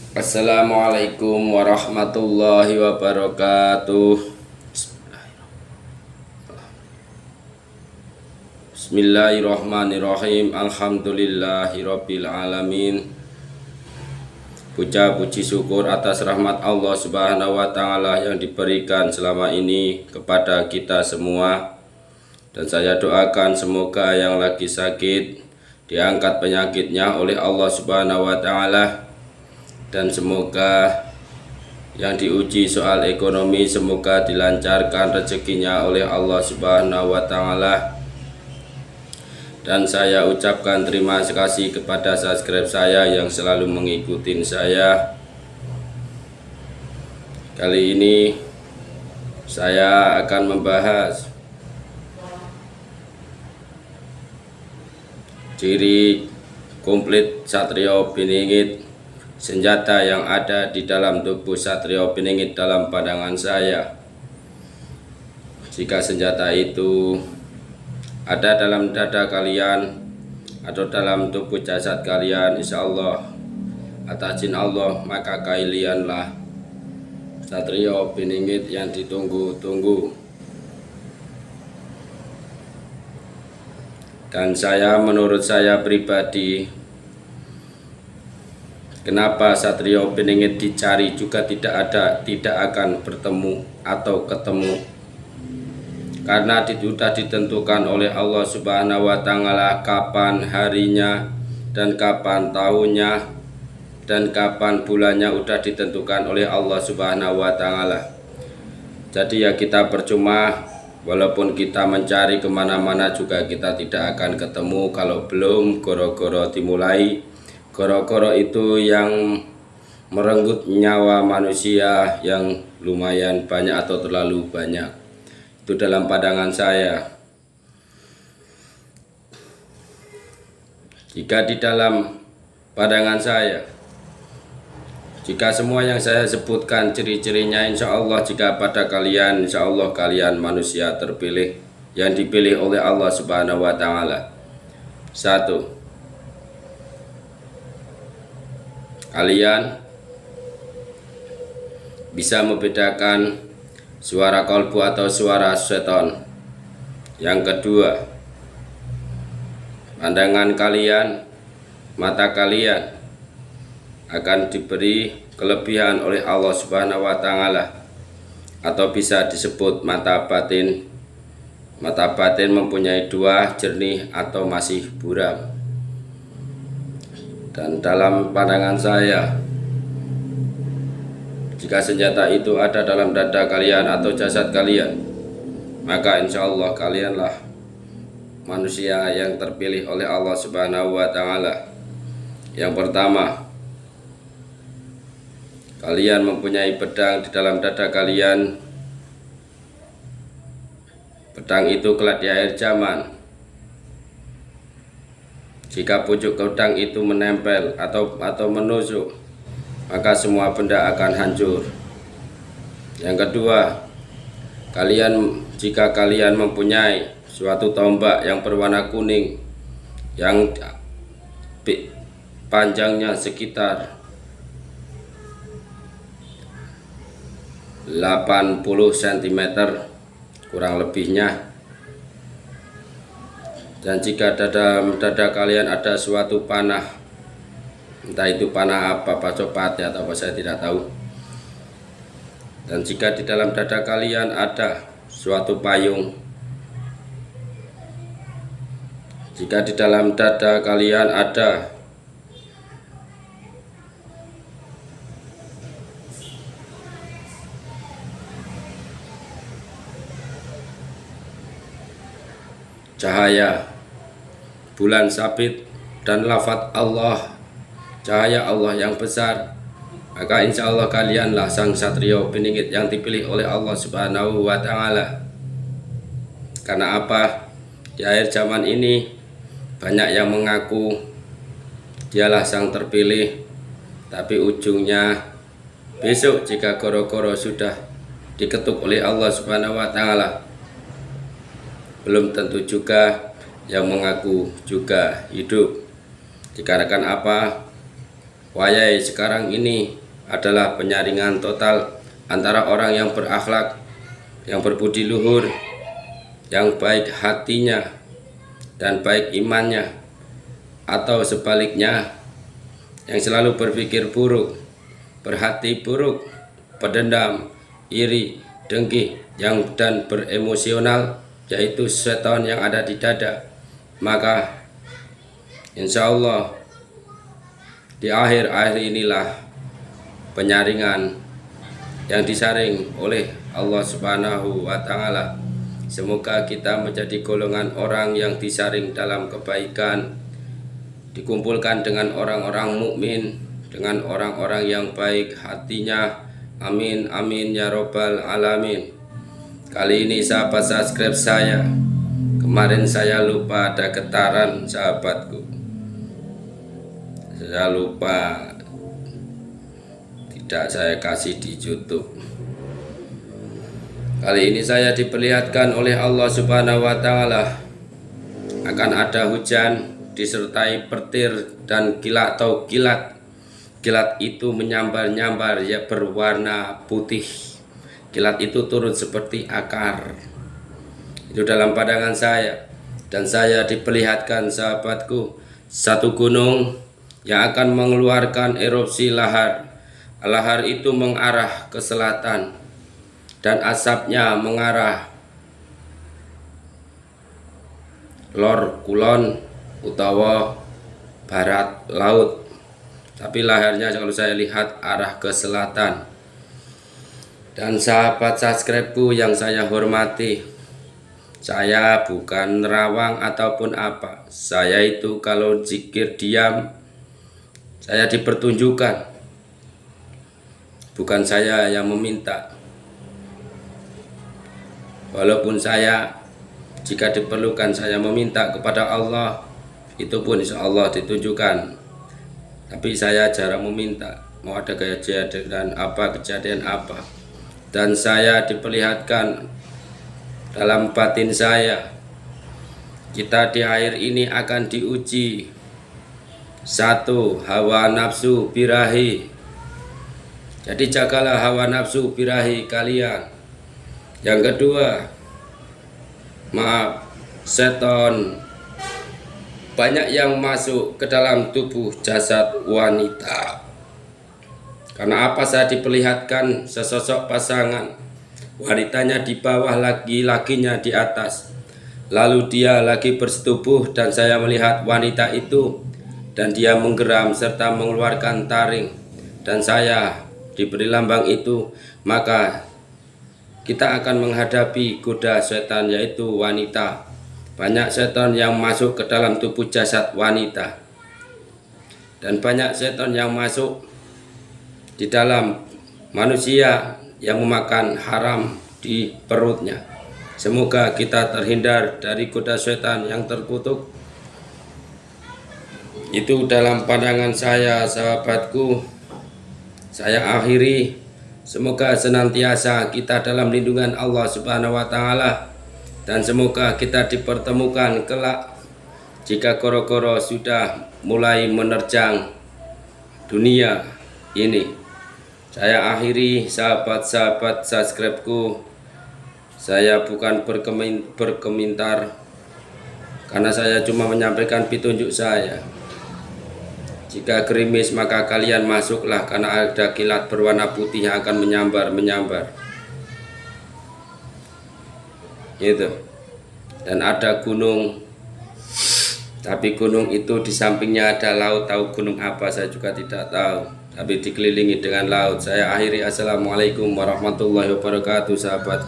Assalamualaikum warahmatullahi wabarakatuh. Bismillahirrahmanirrahim. Alhamdulillahirabbil alamin. Puja puji syukur atas rahmat Allah Subhanahu wa taala yang diberikan selama ini kepada kita semua. Dan saya doakan semoga yang lagi sakit diangkat penyakitnya oleh Allah Subhanahu wa taala. Dan semoga yang diuji soal ekonomi semoga dilancarkan rezekinya oleh Allah Subhanahu wa taala. Dan saya ucapkan terima kasih kepada subscribe saya yang selalu mengikuti saya. Kali ini saya akan membahas ciri komplit Satrio Piningit, senjata yang ada di dalam tubuh Satrio Piningit dalam pandangan saya. Jika senjata itu ada dalam dada kalian atau dalam tubuh jasad kalian, insya Allah atas izin Allah, maka kalianlah Satrio Piningit yang ditunggu-tunggu. Dan menurut saya pribadi, kenapa Satrio Piningit dicari juga tidak akan bertemu atau ketemu? Karena sudah ditentukan oleh Allah Subhanahu wa taala kapan harinya dan kapan tahunnya dan kapan bulannya, sudah ditentukan oleh Allah Subhanahu wa taala. Jadi ya kita percuma, walaupun kita mencari kemana-mana juga kita tidak akan ketemu kalau belum goro-goro dimulai. Goro-goro itu yang merenggut nyawa manusia yang lumayan banyak atau terlalu banyak. Itu dalam pandangan saya. Jika di dalam pandangan saya, jika semua yang saya sebutkan ciri-cirinya, insya Allah jika pada kalian, insya Allah kalian manusia terpilih yang dipilih oleh Allah Subhanahu wa taala. 1. Kalian bisa membedakan suara kalbu atau suara setan. Yang kedua, pandangan kalian, mata kalian akan diberi kelebihan oleh Allah Subhanahu wa taala, atau bisa disebut mata batin. Mata batin mempunyai dua, jernih atau masih buram. Dan dalam pandangan saya, jika senjata itu ada dalam dada kalian atau jasad kalian, maka insya Allah kalianlah manusia yang terpilih oleh Allah Subhanahu wa taala. Yang pertama, kalian mempunyai pedang di dalam dada kalian. Pedang itu kelak di akhir zaman, jika pucuk pedang itu menempel atau menusuk, maka semua benda akan hancur. Yang kedua, jika kalian mempunyai suatu tombak yang berwarna kuning yang panjangnya sekitar 80 cm kurang lebihnya, dan jika dalam dada kalian ada suatu panah, entah itu panah apa, copet atau apa, saya tidak tahu. Dan jika di dalam dada kalian ada suatu payung, jika di dalam dada kalian ada cahaya bulan sabit dan lafaz Allah, cahaya Allah yang besar, maka insya Allah kalianlah sang Satrio Piningit yang dipilih oleh Allah Subhanahu wa taala. Karena apa? Di akhir zaman ini banyak yang mengaku dialah sang terpilih, tapi ujungnya besok jika goro-goro sudah diketuk oleh Allah Subhanahu wa taala, belum tentu juga yang mengaku juga hidup. Dikarenakan apa? wayai sekarang ini adalah penyaringan total antara orang yang berakhlak, yang berbudi luhur, yang baik hatinya dan baik imannya, atau sebaliknya yang selalu berpikir buruk, berhati buruk, pendendam, iri, dengki, dan beremosional, yaitu setan yang ada di dada. Maka insya Allah di akhir inilah penyaringan yang disaring oleh Allah Subhanahu wa Ta'ala. Semoga kita menjadi golongan orang yang disaring dalam kebaikan, dikumpulkan dengan orang-orang mukmin, dengan orang-orang yang baik hatinya. Amin amin ya robbal alamin. Kali ini sahabat subscribe saya, kemarin saya lupa ada getaran sahabatku, saya lupa tidak saya kasih di YouTube. Kali ini saya diperlihatkan oleh Allah Subhanahu wa Ta'ala akan ada hujan disertai petir dan kilat atau kilat. Kilat itu menyambar-nyambar, ya, berwarna putih. Kilat itu turun seperti akar. Itu dalam pandangan saya. Dan saya diperlihatkan sahabatku satu gunung yang akan mengeluarkan erupsi lahar. Lahar itu mengarah ke selatan dan asapnya mengarah lor kulon utawa barat laut. Tapi laharnya kalau saya lihat arah ke selatan. Dan sahabat subscribe-ku yang saya hormati, saya bukan nerawang ataupun apa. Saya itu kalau zikir diam, saya dipertunjukkan. Bukan saya yang meminta. Walaupun saya jika diperlukan saya meminta kepada Allah, itu pun insya Allah ditunjukkan. Tapi saya jarang meminta, mau ada kejadian apa. Dan saya diperlihatkan dalam batin saya, kita di akhir ini akan diuji. Satu, hawa nafsu birahi. Jadi jagalah hawa nafsu birahi kalian. Yang kedua, setan banyak yang masuk ke dalam tubuh jasad wanita. Karena apa saya diperlihatkan sesosok pasangan, wanitanya di bawah, laki-lakinya di atas. Lalu dia lagi bersetubuh dan saya melihat wanita itu dan dia menggeram serta mengeluarkan taring. Dan saya diberi lambang itu, maka kita akan menghadapi goda setan yaitu wanita. Banyak setan yang masuk ke dalam tubuh jasad wanita. Dan banyak setan yang masuk di dalam manusia yang memakan haram di perutnya. Semoga kita terhindar dari goda setan yang terkutuk. Itu dalam pandangan saya sahabatku. Saya akhiri. Semoga senantiasa kita dalam lindungan Allah Subhanahu wa Ta'ala. Dan semoga kita dipertemukan kelak jika koro-koro sudah mulai menerjang dunia ini. Saya akhiri sahabat-sahabat subscribe-ku. Saya bukan berkomentar karena saya cuma menyampaikan petunjuk saya. Jika gerimis maka kalian masuklah karena ada kilat berwarna putih yang akan menyambar. Gitu. Dan ada gunung, tapi gunung itu di sampingnya ada laut. Tahu gunung apa saya juga tidak tahu, tapi dikelilingi dengan laut. Saya akhiri, assalamualaikum warahmatullahi wabarakatuh sahabatku.